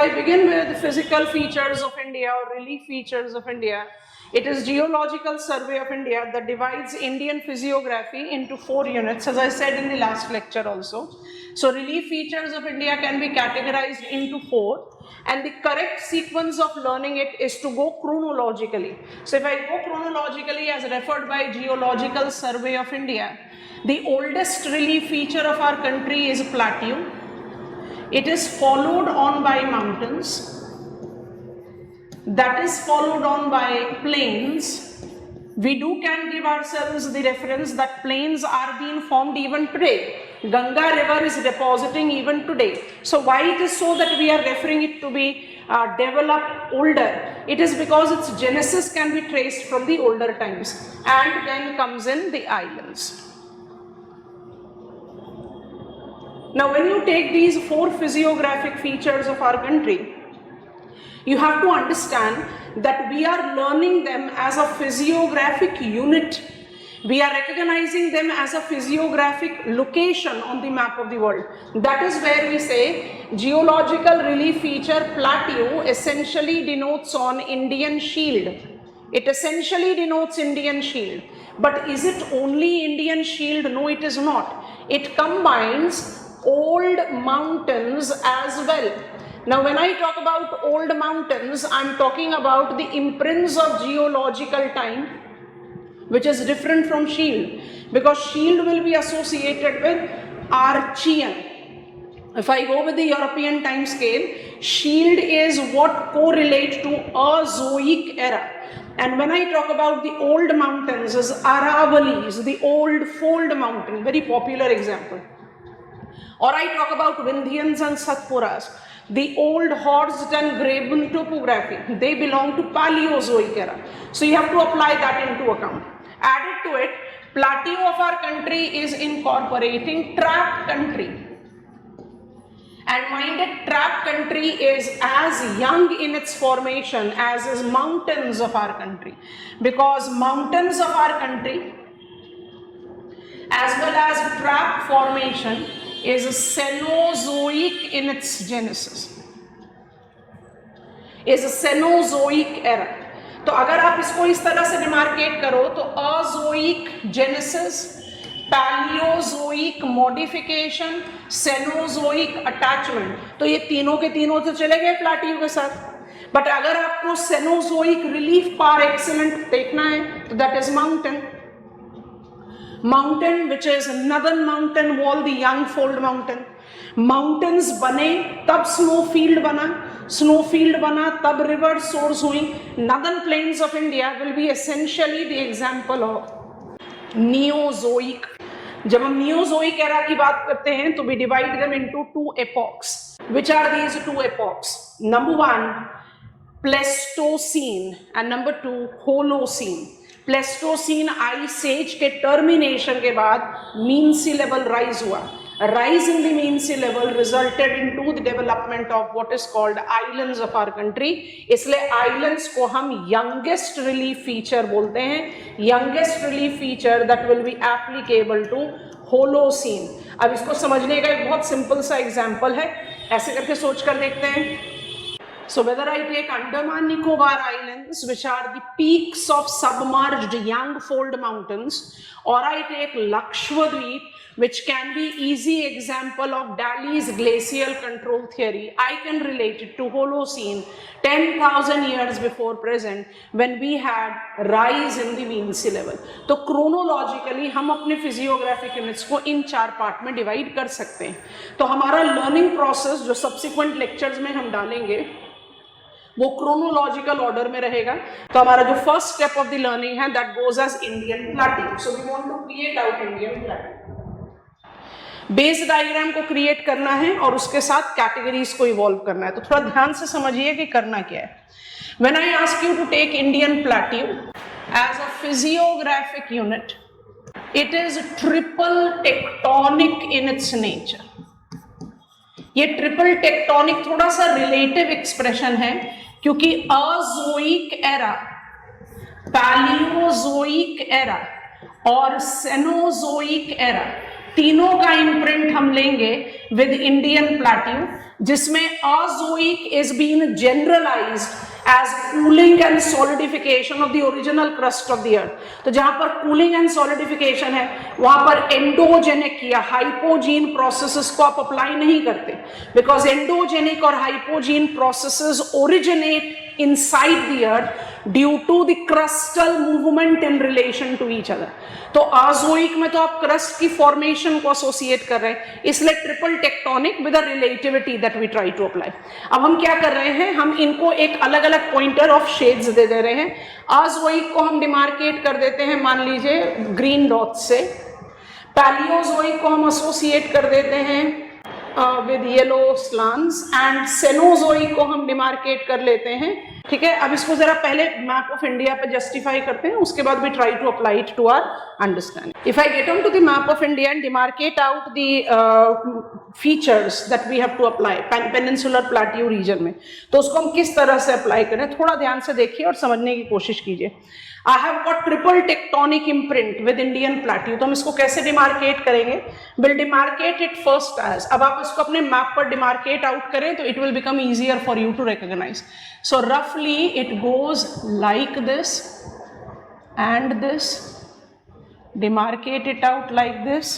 I begin with the physical features of India or relief features of India. It is Geological Survey of India that divides Indian physiography into 4 units, as I said in the last lecture also. So relief features of India can be categorized into 4, and the correct sequence of learning it is to go chronologically. So if I go chronologically as referred by Geological Survey of India, the oldest relief feature of our country is plateau. It is followed on by mountains, that is followed on by plains. We can give ourselves the reference that plains are being formed even today. Ganga river is depositing even today. So why it is so that we are referring it to be developed older? It is because its genesis can be traced from the older times, and then comes in the islands. Now when you take these 4 physiographic features of our country, you have to understand that we are learning them as a physiographic unit. We are recognizing them as a physiographic location on the map of the world. That is where we say geological relief feature plateau essentially denotes on Indian shield. It essentially denotes Indian shield. But is it only Indian shield? No, it is not. It combines old mountains as well. Now when I talk about old mountains, I am talking about the imprints of geological time, which is different from shield, because shield will be associated with Archean. If I go with the European time scale, shield is what correlate to Azoic era. And when I talk about the old mountains, is Aravallis, the old fold mountain, very popular example. Or I talk about Vindhyans and Satpuras, the old horsed and graven topography. They belong to Paleozoic era. So you have to apply that into account. Added to it, plateau of our country is incorporating trap country. And mind it, trap country is as young in its formation as is mountains of our country. Because mountains of our country, as well as trap formation, is Cenozoic in its genesis, is a Cenozoic era. तो अगर आप इसको इस तरह से demarcate करो तो Azoic genesis, Paleozoic modification, Cenozoic attachment, तो ये तीनों के तीनों तो चले गए प्लाटियो के साथ। बट अगर आपको सेनोजोइक रिलीफ पार एक्सीलेंट देखना है तो that is mountain. Mountain, which is northern mountain wall, the young fold mountain. Mountains बने तब snowfield बना, snowfield बना तब river source हुई. Northern plains of India will be essentially the example of Neozoic. जब हम Neozoic era की बात करते हैं तो we divide them into 2 epochs. Which are these 2 epochs? Number 1, Pleistocene, and number 2, Holocene. Pleistocene ice age के termination के बाद मीन सी लेवल राइज हुआ. Rise in the mean sea level resulted into the development of what is called islands of our country. इसलिए islands को हम youngest relief feature बोलते हैं. Youngest relief feature that will be applicable to Holocene. अब इसको समझने का एक बहुत सिंपल सा एग्जांपल है, ऐसे करके सोच कर देखते हैं. So whether I take Andaman Nicobar Islands, which are the peaks of submerged young fold mountains, or I take Lakshadweep, which can be easy example of Daly's glacial control theory, I can relate it to Holocene, 10,000 years before present, when we had rise in the mean sea level. तो chronologically हम अपने physiographic units को इन 4 part में divide कर सकते हैं. तो हमारा लर्निंग प्रोसेस जो सब्सिक्वेंट लेक्चर्स में हम डालेंगे वो क्रोनोलॉजिकल ऑर्डर में रहेगा. तो हमारा जो first step of the learning है that goes as Indian plateau. So we want to create out Indian plateau. Base diagram को क्रिएट करना है और उसके साथ कैटेगरीज को इवॉल्व करना है. तो थोड़ा ध्यान से समझिए कि करना क्या है. When I ask you to take Indian plateau as a physiographic unit, it is triple tectonic in its nature. ये ट्रिपल टेक्टोनिक थोड़ा सा रिलेटिव एक्सप्रेशन है, क्योंकि अजोइक एरा, पैलियोजोइक एरा और सेनोजोइक एरा तीनों का इम्प्रिंट हम लेंगे विद इंडियन प्लेट्यू, जिसमें Azoic is been generalized as cooling and solidification of the original crust of the earth। तो जहां पर cooling and solidification है वहां पर एंडोजेनिक या हाइपोजीन प्रोसेसेस को आप अप्लाई नहीं करते, बिकॉज एंडोजेनिक और hypogene processes originate inside the earth due to the crustal movement in relation to each other। तो अज़ोइक में तो आप क्रस्ट की फॉर्मेशन को एसोसिएट कर रहे हैं, इसलिए triple tectonic with a relativity that we try to apply. अब हम क्या कर रहे हैं, हम इनको एक अलग अलग पॉइंटर ऑफ शेड्स दे रहे हैं। अज़ोइक को हम डिमार्केट कर देते हैं, मान लीजिए ग्रीन डॉट से। पैलियोजोइक को हम एसोसिएट कर देते हैं with yellow glance, and Cenozoic को हम डिमार्केट कर लेते हैं। ठीक है, अब इसको जरा पहले मैप ऑफ इंडिया पे जस्टिफाई करते हैं, उसके बाद we try to apply it to our understanding. If I get on to the map of India and demarcate out the features that we have to apply peninsular plateau region में, तो उसको हम किस तरह से अप्लाई करें, थोड़ा ध्यान से देखिए और समझने की कोशिश कीजिए। I have got triple tectonic imprint with Indian plateau, तो हम इसको कैसे डिमार्केट करेंगे, will demarcate it first as. अब आप इसको अपने मैप पर डिमार्केट आउट करें तो it will become easier for you to recognise. So रफली it goes like this and this, demarcate it out like this,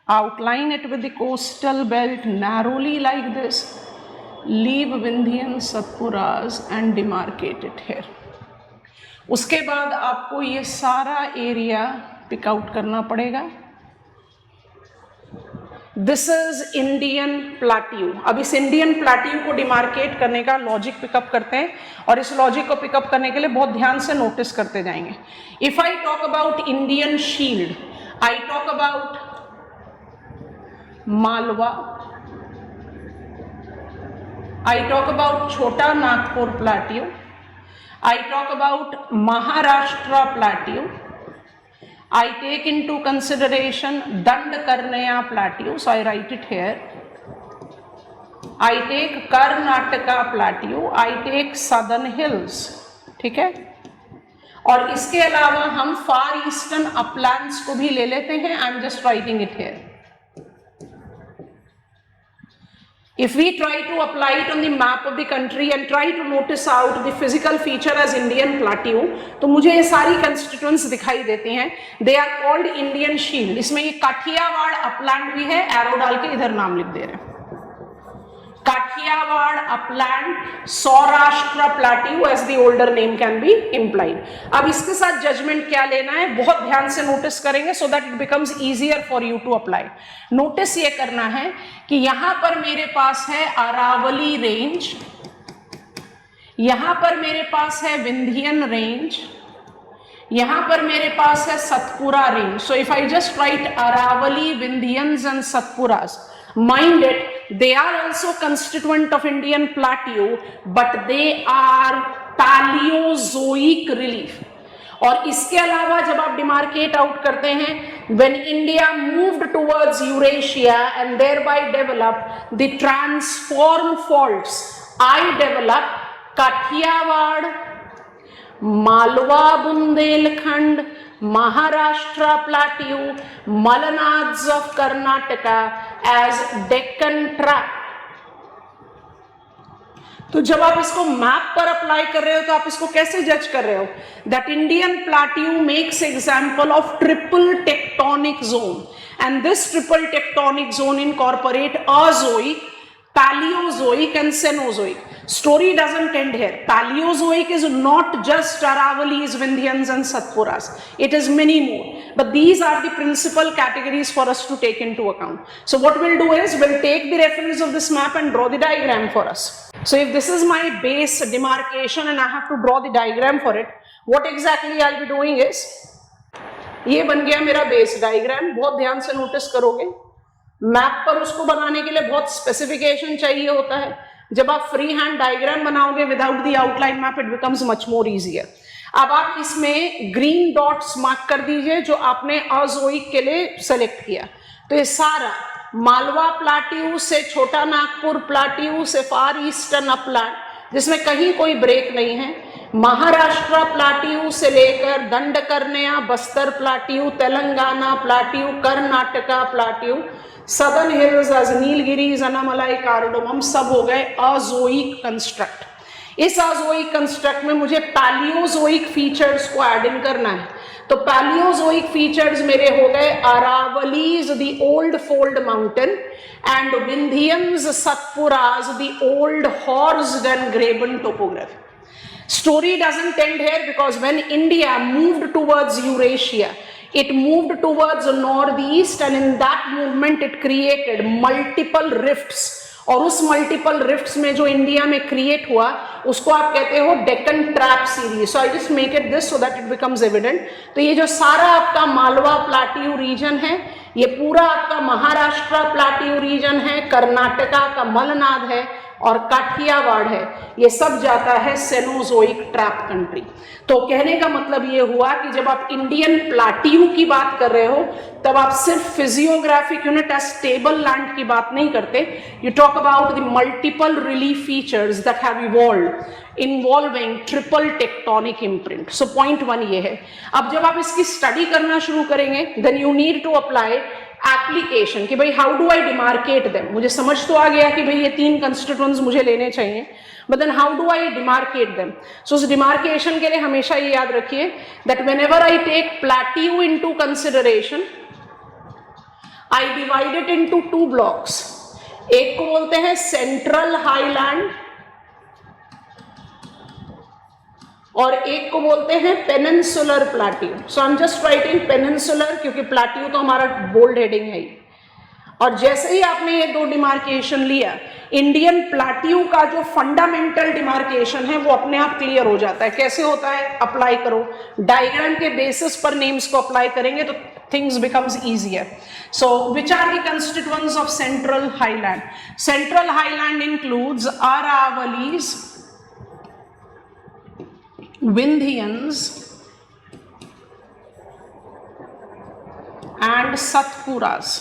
outline it with the coastal belt narrowly like this, leave Vindhyan Satpuras and demarcate it here। उसके बाद आपको ये सारा area pick out करना पड़ेगा। This is Indian plateau. अब इस Indian plateau को डिमार्केट करने का लॉजिक पिकअप करते हैं, और इस लॉजिक को पिकअप करने के लिए बहुत ध्यान से नोटिस करते जाएंगे। If I talk about Indian shield, I talk about Malwa, I talk about Chota Nagpur plateau, I talk about Maharashtra plateau, I take into consideration Dandakarnaya plateau, so I write it here, I take Karnataka plateau, I take southern hills। ठीक है, और इसके अलावा हम फार eastern Uplands को भी ले लेते हैं। I am just writing it here. If we try to apply it on the map of the country and try to notice out the physical feature as Indian plateau, तो मुझे ये सारी constituents दिखाई देती हैं। They are called Indian shield। इसमें ये Kathiawar upland भी है, एरो डाल के इधर नाम लिख दे रहे हैं, Kathiawar upland, Saurashtra plateau as the older name can be implied. अब इसके साथ जजमेंट क्या लेना है, बहुत ध्यान से नोटिस करेंगे so that it becomes easier for you to apply. Notice ये करना है कि यहां पर मेरे पास है अरावली रेंज, यहां पर मेरे पास है विंध्यन रेंज, यहां पर मेरे पास है Satpura range. So if I just write Aravalli, Vindhyans and Satpuras, mind it, they are also constituent of Indian plateau, but they are Paleozoic relief। और इसके अलावा जब आप डिमार्केट आउट करते हैं, when India moved towards Eurasia and thereby developed the transform faults, I developed Kathiawar, Malwa Bundelkhand, Maharashtra plateau, Malanads of Karnataka as Deccan tract। तो जब आप इसको मैप पर अप्लाई कर रहे हो तो आप इसको कैसे जज कर रहे हो, that Indian plateau makes example of triple tectonic zone, and this triple tectonic zone incorporate Azoic, Paleozoic and Cenozoic। Story doesn't end here। Paleozoic is not just Aravalis, Vindhyans and Satpuras, it is many more, but these are the principal categories for us to take into account। So what we'll do is we'll take the reference of this map and draw the diagram for us। So if this is my base demarcation and I have to draw the diagram for it, what exactly I'll be doing is, ये बन गया मेरा base diagram. बहुत ध्यान से notice करोगे, map पर उसको बनाने के लिए बहुत स्पेसिफिकेशन चाहिए होता है। जब आप फ्री हैंड डायग्राम बनाओगे without the outline map, it becomes much more easier. अब आप इसमें ग्रीन डॉट्स मार्क कर दीजिए जो आपने अज़ोइक के लिए सेलेक्ट किया। तो ये सारा मालवा प्लेट्यू से छोटा नागपुर प्लेट्यू से फार ईस्टर्न अपलैंड, जिसमें कहीं कोई ब्रेक नहीं है, महाराष्ट्र प्लाट्यू से लेकर Dandakaranya, Bastar plateau, Telangana plateau, Karnataka plateau, southern hills as Nilgiris, Anamalai, cardamom, सब हो गए अजोइक कंस्ट्रक्ट। इस अजोइक कंस्ट्रक्ट में मुझे पैलियोजोइक फीचर्स को ऐड इन करना है। तो पैलियोजोइक फीचर्स मेरे हो गए Aravallis the old fold mountain and Vindhyans, Satpuras the old horst and graben topography. Story doesn't end here because when India moved towards Eurasia, it moved towards northeast, and in that movement it created multiple rifts, और उस multiple rifts में जो India में create हुआ उसको आप कहते हो Deccan trap series. So I just make it this so that it becomes evident. तो ये जो सारा आपका मालवा प्लाट्यू रीजन है, ये पूरा आपका महाराष्ट्र प्लाट्यू रीजन है, कर्नाटका का मलनाद है और काठियावाड़ है, ये सब जाता है सेनोजोइक ट्रैप कंट्री। तो कहने का मतलब ये हुआ कि जब आप इंडियन प्लाट्यू की बात कर रहे हो तब आप सिर्फ physiographic unit as stable land की बात नहीं करते, you talk about the multiple relief features that have evolved involving triple tectonic imprint. So point 1 ये है। अब जब आप इसकी स्टडी करना शुरू करेंगे then you need to apply application कि भाई how do I demarcate them. मुझे समझ तो आ गया कि भाई ये 3 कंस्टिट्यूएंट्स मुझे लेने चाहिए, but then how do I demarcate them. So उस डिमार्केशन के लिए हमेशा ये याद रखिए that whenever I take plateau into consideration I divide it into 2 blocks. एक को बोलते हैं सेंट्रल हाईलैंड और एक को बोलते हैं peninsular plateau. So I am just writing peninsular क्योंकि प्लाट्यू तो हमारा बोल्ड हेडिंग है ही। और जैसे ही आपने ये 2 डिमार्केशन लिया, इंडियन प्लाट्यू का जो फंडामेंटल डिमार्केशन है वो अपने आप क्लियर हो जाता है। कैसे होता है? अप्लाई करो, डायग्राम के बेसिस पर नेम्स को अप्लाई करेंगे तो things becomes easier. So which are the constituents of central highland? Central highland includes Aravalis, Vindhyans and Satpuras.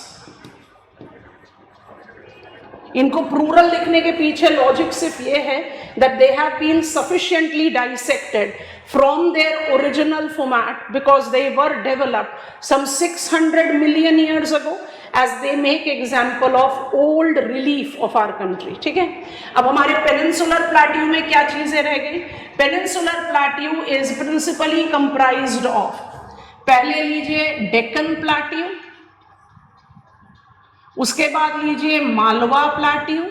इनको प्लूरल लिखने के पीछे लॉजिक सिर्फ ये है that they have been sufficiently dissected from their original format because they were developed some 600 million years ago as they make example of old relief of our country। ठीक है, अब हमारे पेनिनसुलर प्लाट्यू में क्या चीजें रह गई? Peninsular plateau is principally comprised of, पहले लीजिए डेक्कन प्लाट्यू, उसके बाद लीजिए मालवा प्लाट्यू,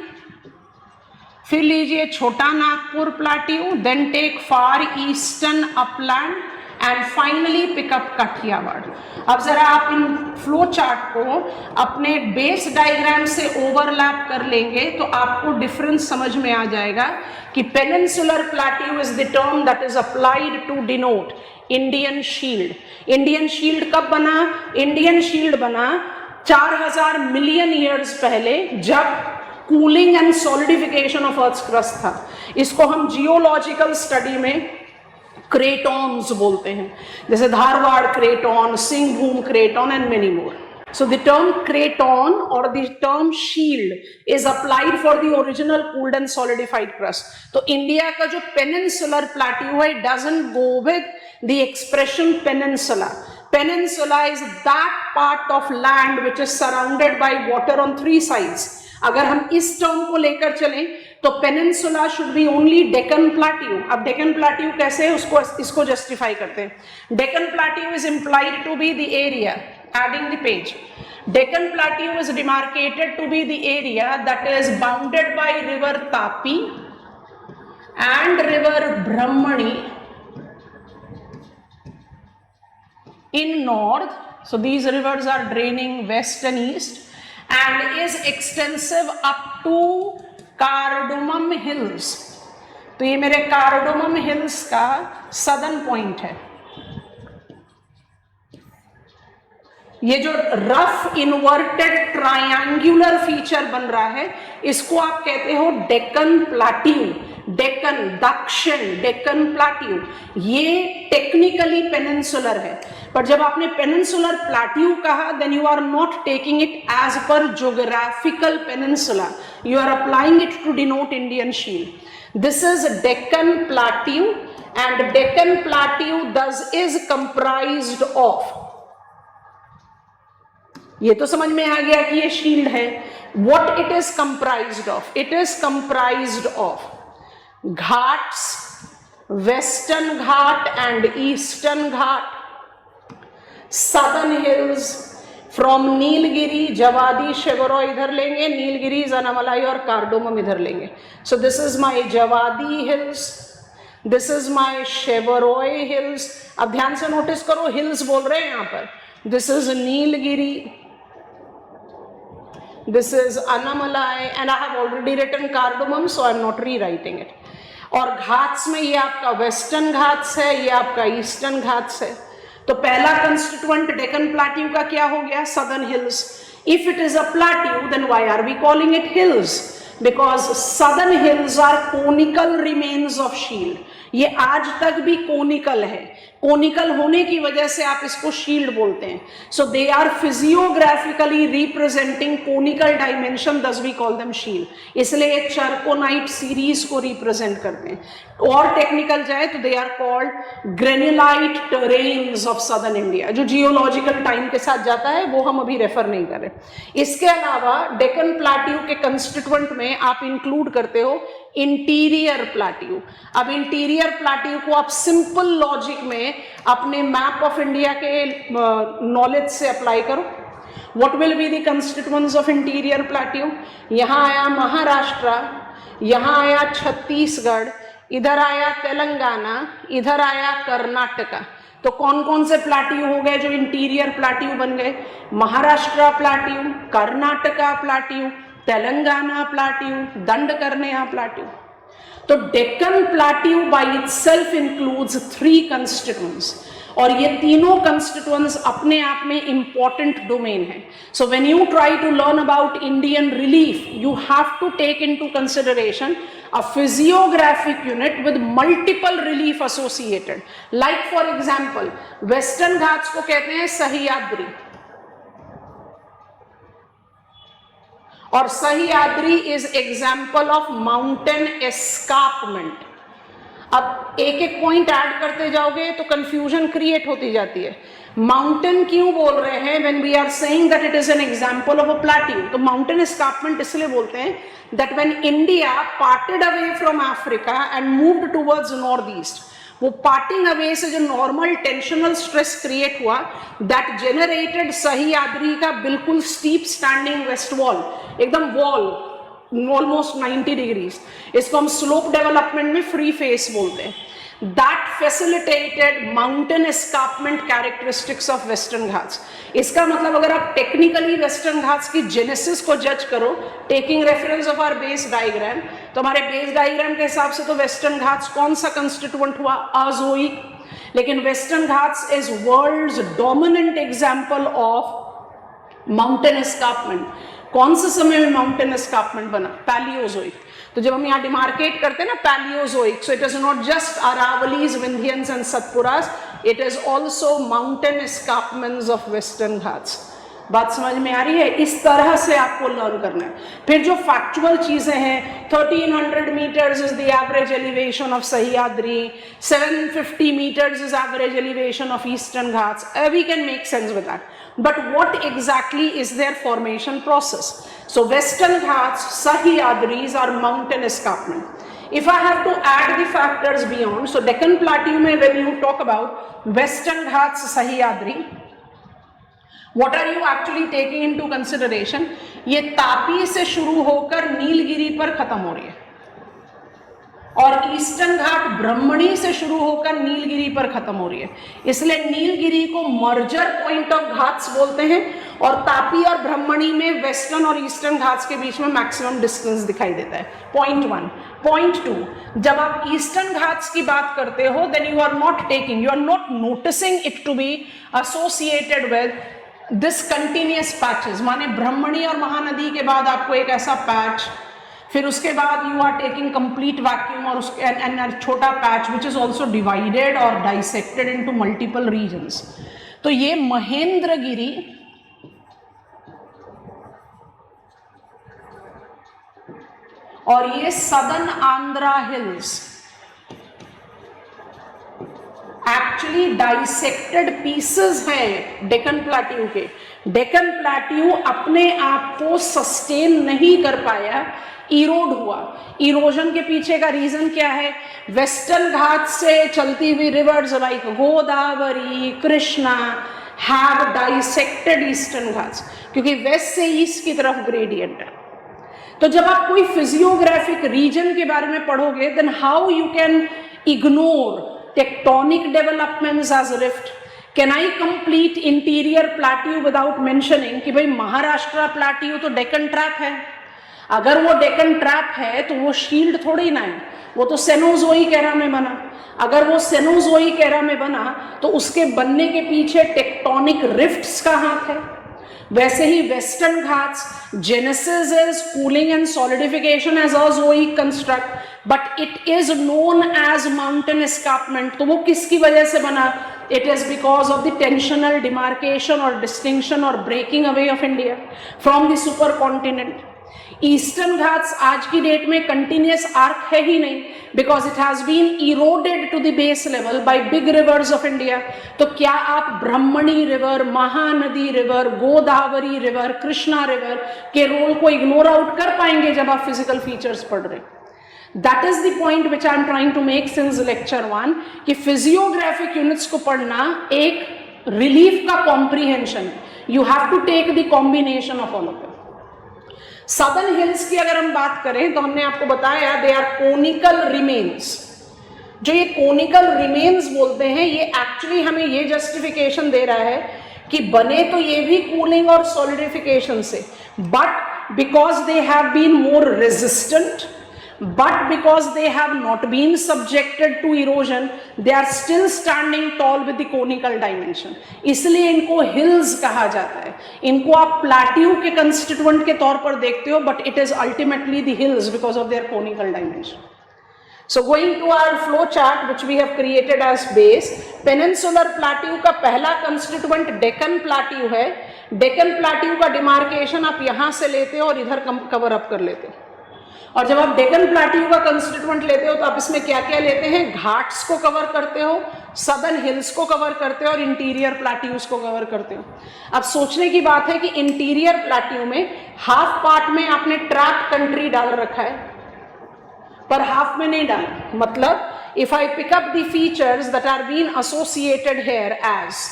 फिर लीजिए Chota Nagpur plateau, then take far eastern upland and finally pick up Kathiawar. अब जरा आप इन फ्लो चार्ट को अपने बेस डायग्राम से ओवरलैप कर लेंगे तो आपको डिफरेंस समझ में आ जाएगा कि peninsular plateau is the term that is applied to denote Indian shield. Indian shield कब बना? इंडियन शील्ड बना 4000 मिलियन ईयर्स पहले जब cooling and solidification of earth crust था। इसको हम जियोलॉजिकल स्टडी में क्रेटॉन्स बोलते हैं, जैसे Dharwad craton, Singhbhum craton and many more. So the term craton or the term shield is applied for the original cooled and solidified crust. तो इंडिया का जो peninsular plateau है doesn't go with the expression peninsula. Peninsula is that part of land which is surrounded by water on 3 sides. अगर हम इस term को लेकर चलें तो peninsula should be only Deccan plateau. अब डेक्कन प्लाट्यू कैसे है उसको इसको जस्टिफाई करते हैं। Deccan plateau is implied to be the area, adding the page. Deccan Plateau is demarcated to be the area that is bounded by river Tapi and river Brahmani in north. So these rivers are draining west and east and is extensive up to Cardamom Hills. तो ये मेरे cardamom hills का southern point है। ये जो rough inverted triangular feature बन रहा है इसको आप कहते हो डेक्कन प्लाट्यू, डेक्कन दक्षिण डेक्कन प्लाट्यू। ये टेक्निकली पेनिनसुलर है, पर जब आपने पेनिनसुलर प्लाट्यू कहा then you are not taking it as per geographical peninsula, you are applying it to denote Indian shield. This is Deccan plateau and Deccan Plateau thus is comprised of, ये तो समझ में आ गया कि ये शील्ड है. What it is comprised of? It is comprised of Ghats, Western Ghat and Eastern Ghat, Southern hills from Nilgiri, Javadi, Shevaroy इधर लेंगे, नीलगिरी, Janamalai और कार्डोमम इधर लेंगे. So this is my Javadi hills, this is my Shevaroy hills. अब ध्यान से notice करो, hills बोल रहे हैं यहाँ पर. This is Nilgiri, this is Anamalai, and I have already written cardamom, so I am not rewriting it. और घाट्स में ये आपका वेस्टर्न घाट्स है, ये आपका ईस्टर्न घाट्स है. तो पहला कंस्टिट्यूएंट डेक्कन प्लेट्यू का क्या हो गया? Southern hills. If it is a plateau then why are we calling it hills? Because southern hills are conical remains of shield. ये आज तक भी कोनिकल है. कोनिकल होने की वजह से आप इसको शील्ड बोलते हैं. So they are physiographically representing conical dimension, thus we call them shield. इसलिए एक चर्कोनाइट सीरीज को रिप्रेजेंट करते हैं. और टेक्निकल जाए तो they are called granulite terrains of southern India. जो जियोलॉजिकल टाइम के साथ जाता है वो हम अभी रेफर नहीं कर रहे. इसके अलावा डेक्कन प्लेट्यू के कंस्टिट्यूएंट में आप इंक्लूड करते हो इंटीरियर प्लेट्यू. अब इंटीरियर प्लेट्यू को आप सिंपल लॉजिक में अपने मैप ऑफ इंडिया के नॉलेज से अप्लाई करो. What will be the constituents of interior plateau? यहाँ आया महाराष्ट्र, यहाँ आया छत्तीसगढ़, इधर आया तेलंगाना, इधर आया कर्नाटका. तो कौन कौन से प्लेट्यू हो गए जो इंटीरियर प्लेट्यू बन गए? Maharashtra plateau, Karnataka plateau, Telangana plateau, Dandakaranya plateau. तो Deccan plateau by itself includes 3 constituents, और ये तीनों कंस्टिट्यूएंट्स अपने आप में इंपॉर्टेंट डोमेन है. So when you try to learn about Indian relief, you have to take into consideration a physiographic unit with multiple relief associated. Like for example, Western Ghats को कहते हैं सह्याद्री, और Sahyadri is example of mountain escarpment. अब एक एक point add करते जाओगे तो कंफ्यूजन क्रिएट होती जाती है. माउंटेन क्यों बोल रहे हैं when we are saying that it is an example of a plateau? तो माउंटेन एस्कार्पमेंट इसलिए बोलते हैं that when India parted away from Africa and moved towards north east, वो पार्टिंग अवे से जो नॉर्मल टेंशनल स्ट्रेस क्रिएट हुआ, that generated Sahyadri का बिल्कुल स्टीप स्टैंडिंग वेस्ट वॉल, एकदम वॉल ऑलमोस्ट 90 डिग्रीज. इसको हम स्लोप डेवलपमेंट में फ्री फेस बोलते हैं. That facilitated mountain escarpment characteristics of Western Ghats. इसका मतलब अगर आप टेक्निकली वेस्टर्न घाट्स की जेनेसिस को जज करो, taking reference of our base diagram, तो हमारे बेस डायग्राम के हिसाब से तो वेस्टर्न घाट्स कौन सा कंस्टिट्यूएंट हुआ? अज़ोइक. लेकिन Western Ghats is world's dominant example of mountain escarpment. कौन से समय में माउंटेन एस्कार्पमेंट बना? पैलियोजोइक. तो जब हम यहाँ डिमार्केट करते हैं ना Paleozoic, so it is not just Aravallis, Vindhyans and Satpuras, it is also mountain escarpments of Western Ghats. बात समझ में आ रही है? इस तरह से आपको लर्न करना है. फिर जो फैक्चुअल चीजें हैं, 1300 meters is the average elevation of Sahyadri, 750 meters is average elevation of Eastern Ghats. We can make sense with that. But what exactly is their formation process? So Western Ghats, Sahyadris are mountain escarpment. If I have to add the factors beyond, so Deccan Plateau mein when you talk about Western Ghats, Sahyadri, what are you actually taking into consideration? ये तापी से शुरू होकर नीलगिरी पर खत्म हो रही है, और ईस्टर्न घाट ब्रह्मणी से शुरू होकर नीलगिरी पर खत्म हो रही है. इसलिए नीलगिरी को मर्जर पॉइंट ऑफ घाट्स बोलते हैं, और तापी और ब्रह्मणी में वेस्टर्न और ईस्टर्न घाट्स के बीच में मैक्सिमम डिस्टेंस दिखाई देता है. पॉइंट 1. पॉइंट 2, जब आप ईस्टर्न घाट्स की बात करते हो then you are not noticing it to be associated with this continuous patches. माने ब्रह्मणी और महानदी के बाद आपको एक ऐसा पैच, फिर उसके बाद you are taking complete vacuum और उसके एंड छोटा patch which is also divided और डाइसेक्टेड इनटू मल्टीपल रीजन्स. तो ये महेंद्रगिरी और ये southern Andhra hills, actually dissected pieces हैं डेक्कन प्लेट्यू के। डेक्कन प्लेट्यू अपने आप को सस्टेन नहीं कर पाया, इरोड हुआ। इरोजन के पीछे का रीजन क्या है? वेस्टर्न घाट से चलती हुई reverse like Godavari, Krishna have dissected eastern Ghats, क्योंकि वेस्ट से ईस्ट की तरफ ग्रेडियंट है। तो जब आप कोई फिजियोग्राफिक रीजन के बारे में पढ़ोगे, then how you can ignore tectonic developments as rift? Can I complete interior plateau without mentioning कि भाई महाराष्ट्र प्लेट्यू तो डेक्कन ट्रैप है। अगर वो डेक्कन ट्रैप है तो वो शील्ड थोड़ी ना है, वो तो सेनोजोइक एरा में बना। अगर वो सेनोजोइक एरा में बना तो उसके बनने के पीछे टेक्टोनिक रिफ्ट्स का हाथ है। वैसे ही Western Ghats genesis is cooling and solidification as Azoic construct, but it is known as mountain escarpment. तो वो किसकी वजह से बना? It is because of the tensional demarcation और डिस्टिंक्शन और breaking away of India from the super continent. Eastern Ghats आज की डेट में कंटिन्यूस आर्क है ही नहीं, because it has been eroded to the base level by big rivers of India. तो क्या आप Brahmani river, Mahanadi river, Godavari river, Krishna river के रोल को इग्नोर आउट कर पाएंगे जब आप फिजिकल फीचर्स पढ़ रहे? That is the point which I am trying to make since lecture 1 कि फिजियोग्राफिक यूनिट्स को पढ़ना एक रिलीफ का कॉम्प्रीहेंशन है। You have to take the combination of all of it. Southern hills की अगर हम बात करें तो हमने आपको बताया दे आर कोनिकल रिमेन्स। जो ये कोनिकल रिमेन्स बोलते हैं, ये एक्चुअली हमें ये जस्टिफिकेशन दे रहा है कि बने तो ये भी कूलिंग और सॉलिडिफिकेशन से, but because they have been more resistant, but because they have not been subjected to erosion, they are still standing tall with the conical dimension. इसलिए इनको hills कहा जाता है। इनको आप plateau के constituent के तौर पर देखते हो, but it is ultimately the hills because of their conical dimension. So going to our flow chart which we have created as base, peninsular plateau का पहला constituent Deccan plateau है। Deccan plateau का demarcation आप यहाँ से लेते हो और इधर cover up कर लेते हो। और जब आप डेक्कन प्लेट्यू का कंस्टिट्यूएंट लेते हो तो आप इसमें क्या क्या लेते हैं? घाट्स को कवर करते हो, सदर्न हिल्स को कवर करते हो और इंटीरियर प्लेट्यूज को कवर करते हो। अब सोचने की बात है कि इंटीरियर प्लेट्यू में हाफ पार्ट में आपने ट्रैप कंट्री डाल रखा है, पर हाफ में नहीं डाला। मतलब if I pick up the features that are been associated here as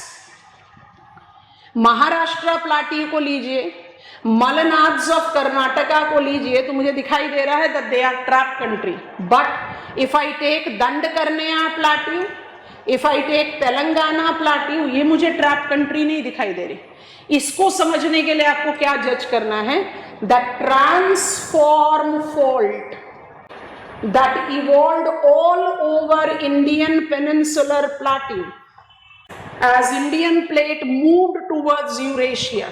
Maharashtra plateau को लीजिए, मलनाड्स ऑफ कर्नाटका को लीजिए, तो मुझे दिखाई दे रहा है that they are trap country. But if I take Dandakaranya plateau, if I take Telangana plateau, ये मुझे ट्रैप कंट्री नहीं दिखाई दे रही। इसको समझने के लिए आपको क्या जज करना है? The transform fault that evolved all over Indian peninsular plateau as Indian plate moved towards Eurasia,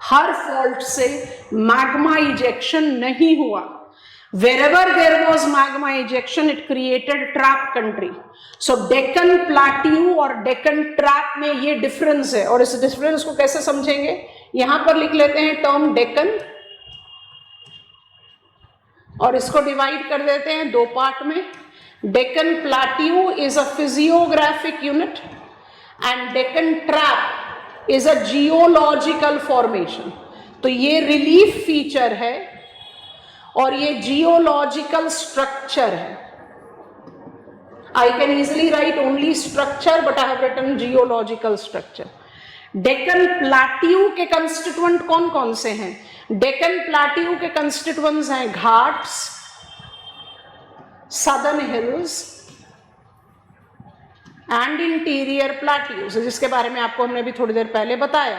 हर फॉल्ट से मैग्मा इजेक्शन नहीं हुआ। Wherever there was magma ejection, it created trap country. So Deccan Plateau और Deccan Trap में ये difference है, और इस डिफरेंस को कैसे समझेंगे? यहां पर लिख लेते हैं टर्म Deccan और इसको डिवाइड कर देते हैं दो पार्ट में। Deccan Plateau is a physiographic unit and Deccan Trap is a geological formation. तो ये रिलीफ फीचर है और ये जियोलॉजिकल स्ट्रक्चर है। I can easily write only structure, but I have written geological structure. Deccan plateau के constituent कौन कौन से हैं? डेक्कन प्लेट्यू के कंस्टिट्यूएंट्स हैं Ghats, southern hills and interior plateaus, जिसके बारे में आपको हमने भी थोड़ी देर पहले बताया।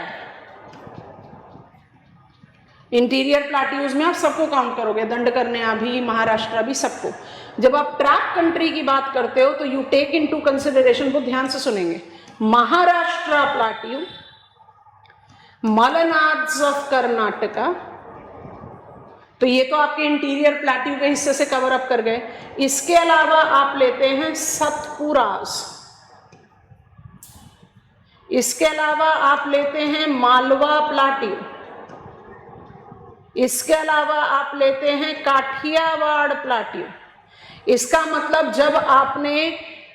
इंटीरियर प्लेट्यूज में आप सबको काउंट करोगे, दंडकर्ण्या भी, महाराष्ट्र भी, सबको। जब आप ट्रैप कंट्री की बात करते हो तो यू टेक इनटू कंसिडरेशन, को ध्यान से सुनेंगे, महाराष्ट्र प्लेट्यू, मलनाड्स ऑफ कर्नाटका, तो ये तो आपके इंटीरियर प्लेट्यू के हिस्से से कवर अप कर गए। इसके अलावा आप लेते हैं सतपुरास, इसके अलावा आप लेते हैं मालवा प्लेट्यू, इसके अलावा आप लेते हैं काठियावाड़ प्लेट्यू। इसका मतलब जब आपने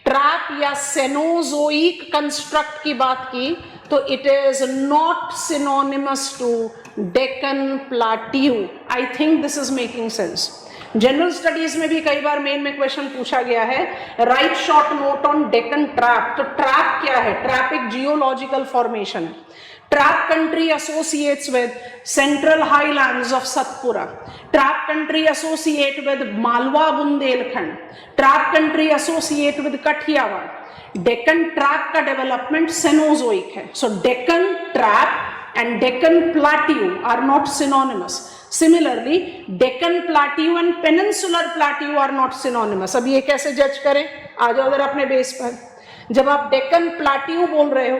ट्रैप या सेनोजोइक कंस्ट्रक्ट की बात की तो it is not synonymous to Deccan plateau. I think this is making sense. General studies में भी कई बार मेन में क्वेश्चन पूछा गया है, write short note on Deccan trap. तो ट्रैप क्या है? ट्रैप एक जियोलॉजिकल फॉर्मेशन है। Trap country associates with central highlands of Satpura, trap country associate with Malwa Bundelkhand, trap country associate with Kathiawar. Deccan trap का डेवलपमेंट सेनोजोइक है। So Deccan trap and Deccan plateau are not synonymous. Similarly, Deccan Plateau and Peninsular Plateau are not synonymous. अब ये कैसे जज करें? आ जाओ अगर अपने बेस पर। जब आप डेक्कन प्लाट्यू बोल रहे हो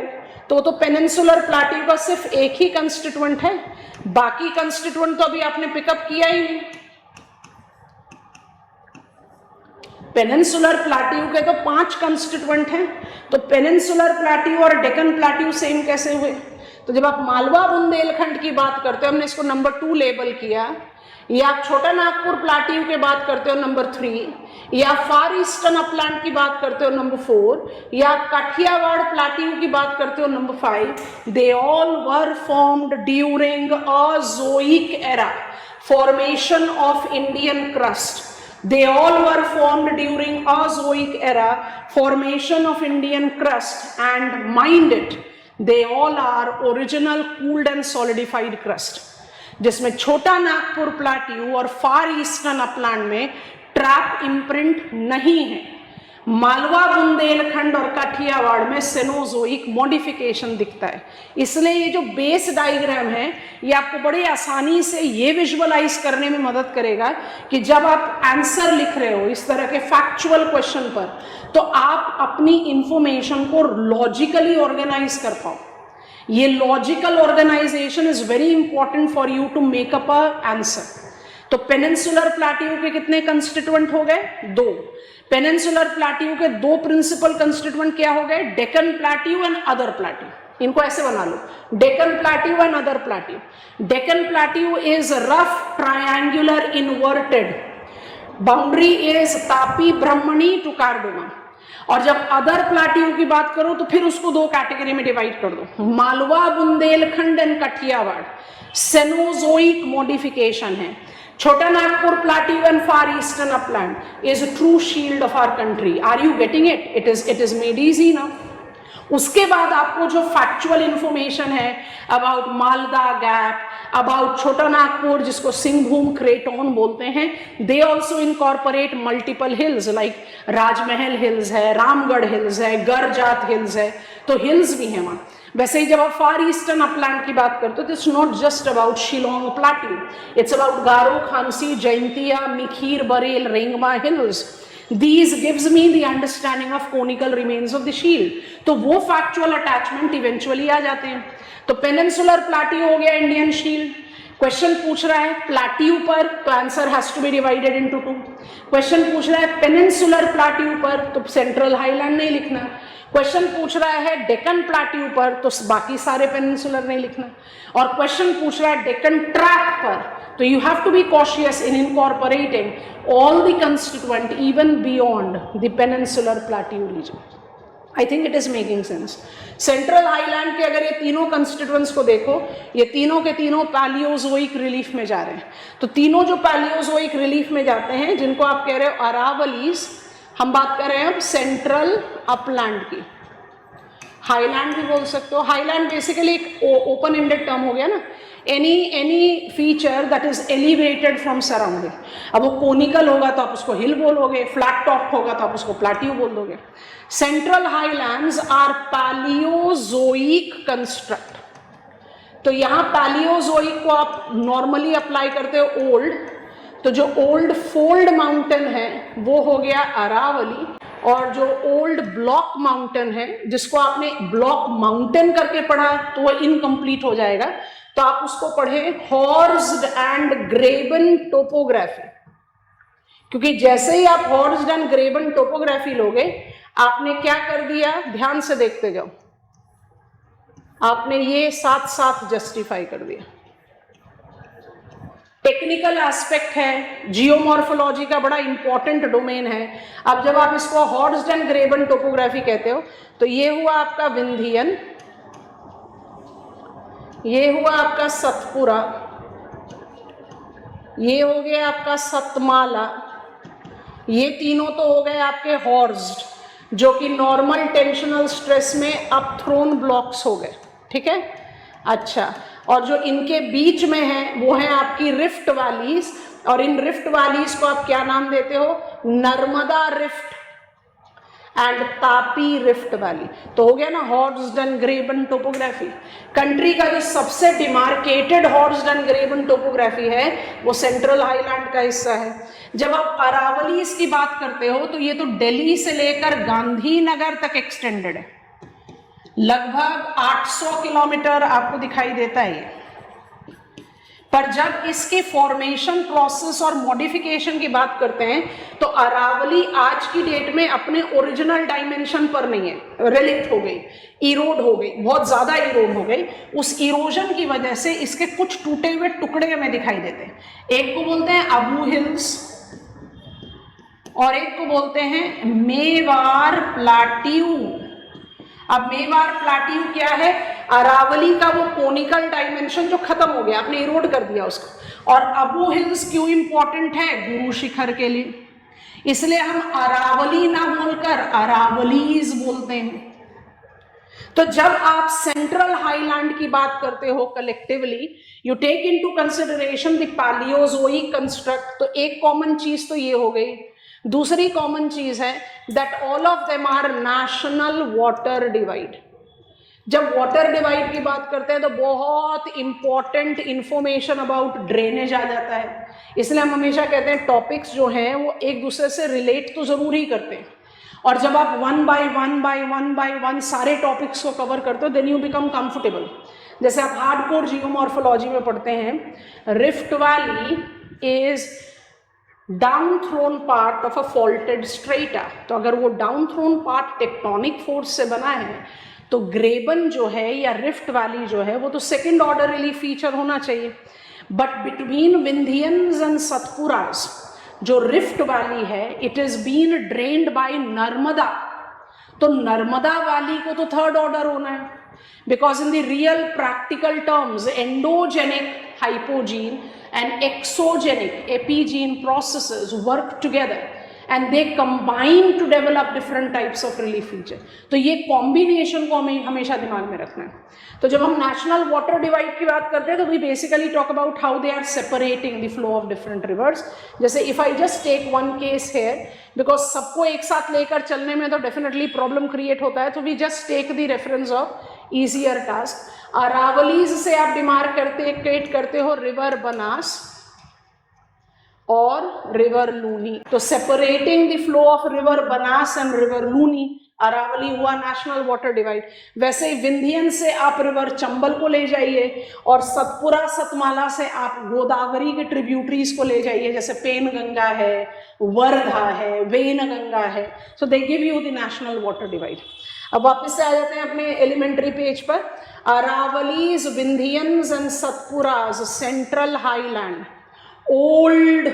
तो पेनिनसुलर प्लाट्यू का सिर्फ एक ही कंस्टिट्यूएंट है, बाकी कंस्टिट्यूएंट तो अभी आपने पिकअप किया ही नहीं। पेनिनसुलर प्लाट्यू के तो 5 कंस्टिट्यूएंट हैं, तो पेनिनसुलर प्लाट्यू और डेक्कन प्लाट्यू सेम कैसे हुए? तो जब आप मालवा बुंदेलखंड की बात करते हो, हमने इसको नंबर 2 लेबल किया, या आप छोटा नागपुर प्लाट्यू की बात करते हो नंबर 3, या फार ईस्टर्न अपलैंड की बात करते हो नंबर 4, या काठियावाड़ प्लाट्यू की बात करते हो number 5, they all were formed during Azoic era, formation of Indian crust. They all were formed during Azoic era, formation of Indian crust, and mind it, they all are original cooled and solidified crust, जिसमें छोटा Nagpur plateau और फार eastern upland में trap imprint नहीं है। मालवा बुंदेलखंड और काठियावाड़ में Cenozoic modification दिखता है। इसलिए ये जो बेस डायग्राम है ये आपको बड़ी आसानी से ये विजुअलाइज करने में मदद करेगा कि जब आप आंसर लिख रहे हो इस तरह के फैक्चुअल क्वेश्चन पर, तो आप अपनी इंफॉर्मेशन को लॉजिकली ऑर्गेनाइज कर पाओ। ये logical organization is very important for you to make up a answer. तो पेनिनसुलर प्लाट्यू के कितने कंस्टिट्यूएंट हो गए? 2। पेनिनसुलर प्लाट्यू के 2 प्रिंसिपल कंस्टिट्यूएंट क्या हो गए? Deccan plateau and other plateau. इनको ऐसे बना लो, Deccan plateau and other plateau. Deccan plateau is rough triangular inverted, boundary is Tapi Brahmani to Cardamom. और जब अदर प्लाट्यू की बात करो तो फिर उसको 2 कैटेगरी में डिवाइड कर दो, Malwa Bundelkhand and Kathiawar Cenozoic modification है। Chota Nagpur plateau and far eastern upland is true shield of our country. Are you getting it? It is made easy now. उसके बाद आपको जो फैक्चुअल इंफॉर्मेशन है about Malda gap, about Chota Nagpur जिसको सिंहभूम क्रेटोन बोलते हैं, they also incorporate multiple hills, like Rajmahal hills है, Ramgarh hills है, गरजात हिल्स है, तो हिल्स भी हैं वहाँ। वैसे ही जब आप फार ईस्टर्न अपलैंड की बात करते हो तो it's not just about Shillong plateau, it's about Garo, Khasi, Jaintia, Mikir, Barail, Rengma hills. These gives me the understanding of conical remains of the shield. तो वो factual attachment eventually आ जाते हैं। तो peninsular plateau हो गया इंडियन शील्ड। क्वेश्चन पूछ रहा है प्लाट्यू पर, तो answer has to be divided into 2। Question पूछ रहा है पेनिनसुलर प्लाट्यू पर, तो सेंट्रल हाईलैंड नहीं लिखना। क्वेश्चन पूछ रहा है डेक्कन प्लाट्यू पर, तो बाकी सारे पेनिनसुलर नहीं लिखना। और क्वेश्चन पूछ रहा है डेक्कन ट्रैप पर, तो you have to be cautious in incorporating all the constituent even beyond the peninsular plateau region. I think it is making sense. Central highland के अगर ये तीनों कंस्टिट्यूएंट्स को देखो, ये तीनों के तीनों पैलियोजोइक रिलीफ में जा रहे हैं। तो तीनों जो पैलियोजोइक रिलीफ में जाते हैं, जिनको आप कह रहे हो अरावलीज, हम बात कर रहे हैं अब सेंट्रल अपलैंड की। हाईलैंड भी बोल सकते हो। हाईलैंड बेसिकली एक ओपन एंडेड टर्म हो गया ना, any feature that is elevated from surrounding. अब वो कोनिकल होगा तो आप उसको हिल बोलोगे, फ्लैट टॉप होगा तो आप उसको प्लाट्यू बोल दोगे। Central highlands are Paleozoic construct. तो यहाँ पैलियोजोइक को आप नॉर्मली अप्लाई करते हो ओल्ड, तो जो ओल्ड फोल्ड माउंटेन है वो हो गया अरावली, और जो ओल्ड ब्लॉक माउंटेन है जिसको आपने ब्लॉक माउंटेन करके पढ़ा तो वो इनकम्प्लीट हो जाएगा, तो आप उसको पढ़े हॉर्स्ड एंड ग्रेबन टोपोग्राफी। क्योंकि जैसे ही आप हॉर्स्ड एंड ग्रेबन टोपोग्राफी लोगे, आपने क्या कर दिया, ध्यान से देखते जाओ, आपने ये साथ साथ जस्टिफाई कर दिया। टेक्निकल एस्पेक्ट है, जियोमॉर्फोलॉजी का बड़ा इंपॉर्टेंट डोमेन है। अब जब आप इसको हॉर्स्ड एंड ग्रेबन टोपोग्राफी कहते हो, तो ये हुआ आपका विंध्यन, ये हुआ आपका सतपुरा, ये हो गया आपका सतमाला, ये तीनों तो हो गए आपके हॉर्स्ड, जो कि नॉर्मल टेंशनल स्ट्रेस में अप थ्रोन ब्लॉक्स हो गए, ठीक है। अच्छा, और जो इनके बीच में है वो है आपकी रिफ्ट वैलीज, और इन रिफ्ट वैलीज को आप क्या नाम देते हो, Narmada rift and Tapi rift valley. तो हो गया ना हॉर्स्ड एंड ग्रेबन टोपोग्राफी। कंट्री का जो सबसे डिमार्केटेड हॉर्स्ड एंड ग्रेबन टोपोग्राफी है वो सेंट्रल हाईलैंड का हिस्सा है। जब आप अरावलीज की बात करते हो तो ये तो दिल्ली से लेकर गांधीनगर तक एक्सटेंडेड है, लगभग 800 किलोमीटर आपको दिखाई देता है ये। पर जब इसके फॉर्मेशन प्रोसेस और मॉडिफिकेशन की बात करते हैं तो अरावली आज की डेट में अपने ओरिजिनल डायमेंशन पर नहीं है, रिलिक्ट हो गई, इरोड हो गई, बहुत ज्यादा इरोड हो गई। उस इरोजन की वजह से इसके कुछ टूटे हुए टुकड़े हमें दिखाई देते हैं। एक को बोलते हैं अबू हिल्स और एक को बोलते हैं मेवार प्लाट्यू। अब मेवार प्लाट्यू क्या है, अरावली का वो कोनिकल डायमेंशन जो खत्म हो गया, आपने इरोड कर दिया उसको। और अबू हिल्स क्यों इंपॉर्टेंट है, गुरु शिखर के लिए, इसलिए हम अरावली ना बोलकर अरावलीज बोलते हैं। तो जब आप सेंट्रल हाईलैंड की बात करते हो collectively, you take into consideration the Paleozoic construct, तो एक कॉमन चीज तो ये हो गई। दूसरी कॉमन चीज है that all of them are national water divide. जब वाटर डिवाइड की बात करते हैं तो बहुत इंपॉर्टेंट इंफॉर्मेशन अबाउट ड्रेनेज आ जाता है, इसलिए हम हमेशा कहते हैं टॉपिक्स जो हैं वो एक दूसरे से रिलेट तो जरूर ही करते हैं। और जब आप वन बाय वन सारे टॉपिक्स को कवर करते हो देन यू बिकम कंफर्टेबल। जैसे आप हार्डकोर जियोमॉर्फोलॉजी में पढ़ते हैं, rift valley is down thrown part of a faulted strata. तो अगर वो down thrown part tectonic force से बना है तो ग्रेबन जो है या रिफ्ट वैली जो है वो तो सेकेंड ऑर्डर रिलीफ फीचर होना चाहिए। But between Vindhyans and Satpuras जो रिफ्ट वैली है it is been drained by Narmada, तो नर्मदा वैली को तो थर्ड ऑर्डर होना है, because in the real practical terms endogenic hypogene and exogenic epigene processes work together and they combine to develop different types of relief feature। तो ये combination को हमें हमेशा दिमाग में रखना है। तो जब हम नेशनल वाटर डिवाइड की बात करते हैं तो we basically talk about how they are separating the flow of different rivers. जैसे if I just take one case here, because सबको एक साथ लेकर चलने में तो डेफिनेटली प्रॉब्लम क्रिएट होता है, तो we just take the reference of easier task. Aravallis से आप डिमार्केट करते हो रिवर बनास और रिवर लूनी। तो separating the flow of river Banas and river Luni, Aravalli हुआ नेशनल वाटर डिवाइड। वैसे विंध्यन से आप रिवर चंबल को ले जाइए और सतपुरा सतमाला से आप गोदावरी के ट्रिब्यूटरीज को ले जाइए, जैसे पेन गंगा है, वर्धा है, वेन गंगा है। So they give you the national water divide. अब वापस से आ जाते हैं अपने एलिमेंट्री पेज पर। Aravallis, Vindhyans and Satpuras, central highland, old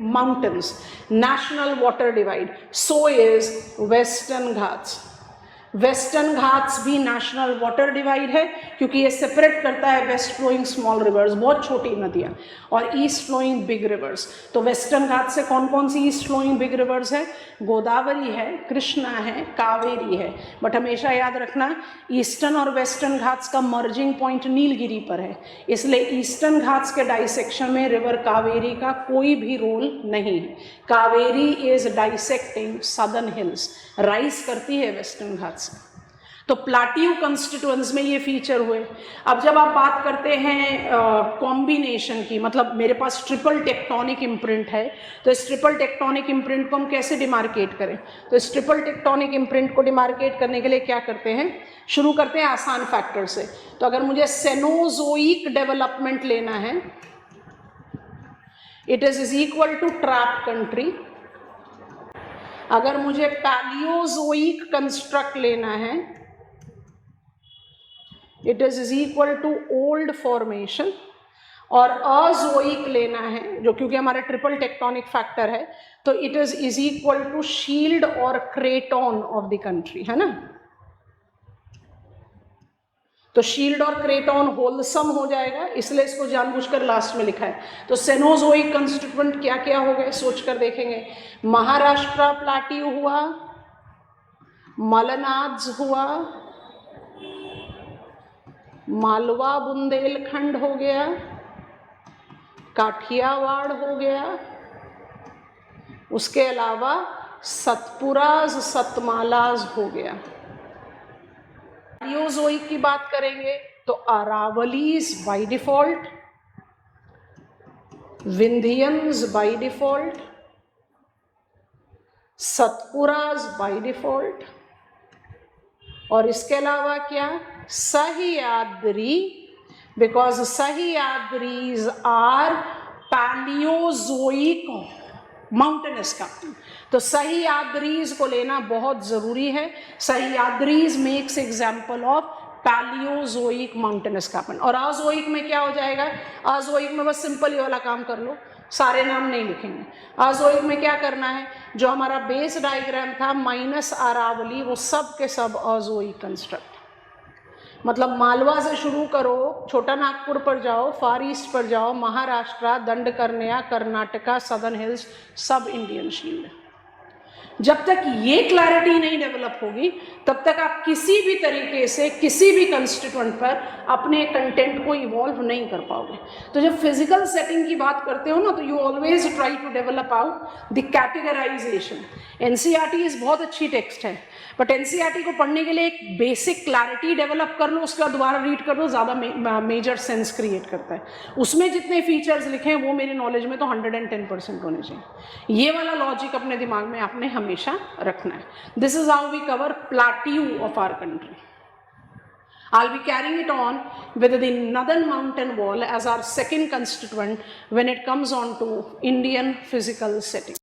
mountains, national water divide, so is western ghats। Western Ghats भी नेशनल वाटर डिवाइड है क्योंकि ये सेपरेट करता है वेस्ट फ्लोइंग स्मॉल रिवर्स, बहुत छोटी नदियाँ, और ईस्ट फ्लोइंग बिग रिवर्स। तो वेस्टर्न घाट से कौन कौन सी ईस्ट फ्लोइंग बिग रिवर्स है, गोदावरी है, कृष्णा है, कावेरी है। बट हमेशा याद रखना ईस्टर्न और वेस्टर्न घाट्स का मर्जिंग पॉइंट नीलगिरी पर है, इसलिए ईस्टर्न घाट्स के डाइसेक्शन में रिवर कावेरी का कोई भी रोल नहीं है। Kaveri is dissecting southern hills, rise करती है वेस्टर्न घाट्स। तो प्लाटियू कंस्टिट्यूएंस में ये फीचर हुए। अब जब आप बात करते हैं कॉम्बिनेशन की, मतलब मेरे पास ट्रिपल टेक्टोनिक इम्प्रिंट है, तो इस ट्रिपल टेक्टोनिक इम्प्रिंट को हम कैसे डिमार्केट करें। तो इस ट्रिपल टेक्टोनिक इम्प्रिंट को डिमार्केट करने के लिए क्या करते हैं, शुरू करते हैं आसान फैक्टर से। तो अगर मुझे सेनोजोइक डेवलपमेंट लेना है, it is equal to trap country. अगर मुझे पैलियोजोइक कंस्ट्रक्ट लेना है, it is equal to old formation. और अजोइक लेना है, जो क्योंकि हमारे ट्रिपल टेक्टोनिक फैक्टर है, तो it is equal to shield और क्रेटॉन ऑफ द कंट्री, है ना। तो शील्ड और क्रेटॉन होलसम हो जाएगा, इसलिए इसको जानबूझकर लास्ट में लिखा है। तो सेनोजोइक कंस्टिट्यूएंट क्या क्या हो गए सोचकर देखेंगे। महाराष्ट्र प्लाटियू हुआ, मलनाज हुआ, मालवा बुंदेलखंड हो गया, काठियावाड़ हो गया, उसके अलावा सतपुराज सतमालाज हो गया। पैलियोजोइक की बात करेंगे तो Aravallis by default, Vindhyans by default, Satpuras by default, और इसके अलावा क्या, Sahyadri, because Sahyadris are Paleozoic mountains का। तो सह्याद्रीज को लेना बहुत जरूरी है। Sahyadris makes example of Paleozoic mountains carbon. और अजोइक में क्या हो जाएगा, अजोइक में बस सिंपल ये वाला काम कर लो, सारे नाम नहीं लिखेंगे। अजोइक में क्या करना है, जो हमारा बेस डायग्राम था माइनस अरावली, वो सब के सब अजोइक कंस्ट्रक्ट। मतलब मालवा से शुरू करो, छोटा नागपुर पर जाओ, फार ईस्ट पर जाओ, महाराष्ट्र, दंडकर्ण्या, कर्नाटका, सदर्न हिल्स, सब इंडियन शील्ड। जब तक ये क्लैरिटी नहीं डेवलप होगी तब तक आप किसी भी तरीके से किसी भी कंस्टिट्यूएंट पर अपने कंटेंट को इवॉल्व नहीं कर पाओगे। तो जब फिजिकल सेटिंग की बात करते हो ना, तो you always try to develop out the categorisation. NCERT is बहुत अच्छी टेक्स्ट है, बट एनसीईआरटी को पढ़ने के लिए एक बेसिक क्लैरिटी डेवलप कर लो, उसके बाद दोबारा रीड कर लो, ज़्यादा मेजर सेंस क्रिएट करता है। उसमें जितने फीचर्स लिखे हैं वो मेरे नॉलेज में तो 110% होने चाहिए। ये वाला लॉजिक अपने दिमाग में आपने हमेशा रखना है। This is how we cover plateau of our country. I'll be carrying it on with the northern mountain wall as our second constituent when it comes on to Indian physical setting.